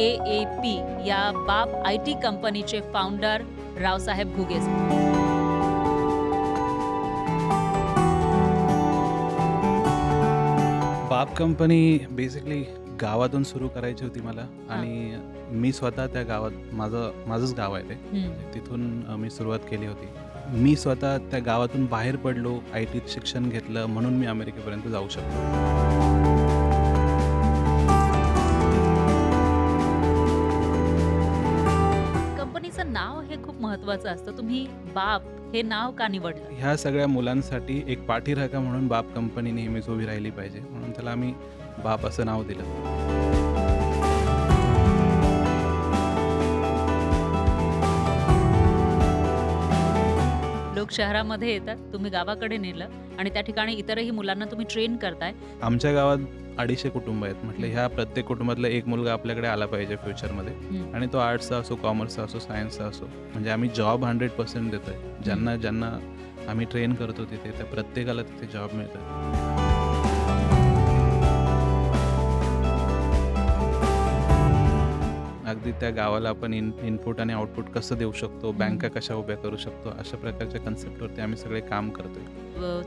AAP या बाप IT कंपनीचे फाउंडर रावसाहेब घुगे. बाप कंपनी बेसिकली गावातून सुरू करायची होती मला आणि मी स्वतः त्या गावात माझंच गाव आहे ते. तिथून मी सुरुवात केली होती. मी स्वतः त्या गावातून बाहेर पडलो, IT शिक्षण घेतलं म्हणून मी अमेरिकेपर्यंत जाऊ शकलो. कंपनीचं नाव हे खूप महत्वाचं असतं. तुम्ही बाप हे नाव का निवडलं? ह्या सगळ्या मुलांसाठी एक पाठीराखा म्हणून बाप कंपनी नेहमीच उभी राहिली पाहिजे म्हणून त्याला आम्ही बाप असं नाव दिलं. लोक शहरामध्ये येतात, तुम्ही गावाकडे नेलं आणि त्या ठिकाणी इतरही मुलांना तुम्ही ट्रेन करताय. आमच्या गावात 250 कुटुंब आहेत. म्हटलं ह्या प्रत्येक कुटुंबातला एक मुलगा आपल्याकडे आला पाहिजे फ्युचरमध्ये आणि तो आर्ट्सचा असो, कॉमर्सचा असो, सायन्सचा असो. म्हणजे आम्ही जॉब 100% देतोय. ज्यांना आम्ही ट्रेन करतो तिथे त्या प्रत्येकाला तिथे जॉब मिळतात. अगदी त्या गावाला आपण इनपुट आणि आउटपुट कसं देऊ शकतो, बँका कशा उभ्या करू शकतो, अशा प्रकारच्या कन्सेप्टवरती आम्ही सगळे काम करतोय.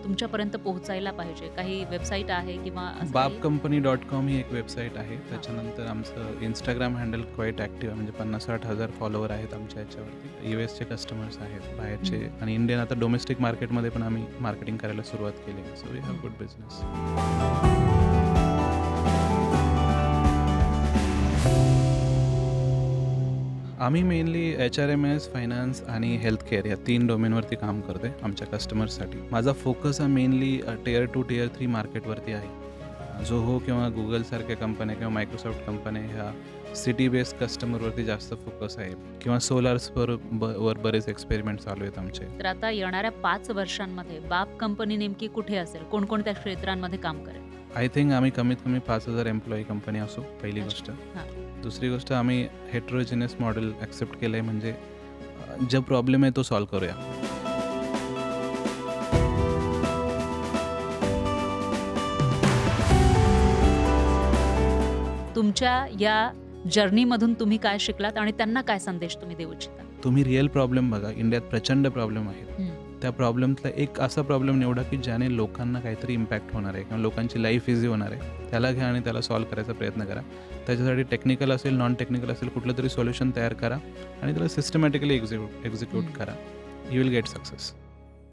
तुमच्यापर्यंत पोहोचायला पाहिजे. काही वेबसाईट आहे किंवा babcompany.com ही एक वेबसाईट आहे. त्याच्यानंतर आमचं इंस्टाग्राम हँडल क्वाईट ॲक्टिव्ह आहे. म्हणजे 50-60 फॉलोवर आहेत आमच्या याच्यावरती. US कस्टमर्स आहेत बाहेरचे आणि इंडियन आता डोमेस्टिक मार्केटमध्ये पण आम्ही मार्केटिंग करायला सुरुवात केली आहे. So we have good business. आम्ही मेनली HRMS, फायनान्स आणि हेल्थ केअर या 3 डोमेनवरती काम करतोय आमच्या कस्टमर्ससाठी. माझा फोकस हा मेनली Tier 2, Tier 3 मार्केटवरती आहे. Zoho किंवा Googleसारख्या कंपन्या किंवा मायक्रोसॉफ्ट कंपन्या ह्या सिटी बेस्ड कस्टमरवरती जास्त फोकस आहे किंवा सोलार्सवर बरेच एक्सपेरिमेंट चालू आहेत आमचे. तर आता येणाऱ्या 5 वर्षांमध्ये बाप कंपनी नेमकी कुठे असेल? कोणकोणत्या क्षेत्रांमध्ये काम करेल? आय थिंक आम्ही कमीत कमी 5,000 एम्प्लॉई कंपनी असू, पहिली गोष्ट. दुसरी गोष्ट, आम्ही हेट्रोजिनियस मॉडेल ॲक्सेप्ट केलं आहे. म्हणजे जो प्रॉब्लेम आहे तो सॉल्व्ह करूया. तुमच्या या जर्नीमधून तुम्ही काय शिकलात आणि त्यांना काय संदेश तुम्ही देऊ इच्छिता? तुम्ही रिअल प्रॉब्लेम बघा. इंडियात प्रचंड प्रॉब्लेम आहेत. त्या प्रॉब्लेमतला एक असा प्रॉब्लेम निवडा की ज्याने लोकांना काहीतरी इम्पॅक्ट होणार आहे किंवा लोकांची लाईफ इझी होणार आहे. त्याला घ्या आणि त्याला सॉल्व्ह करायचा प्रयत्न करा. त्याच्यासाठी टेक्निकल असेल, नॉन टेक्निकल असेल, कुठलं तरी सोल्युशन तयार करा आणि त्याला सिस्टमॅटिकली एक्झिक्यूट करा. You will get success.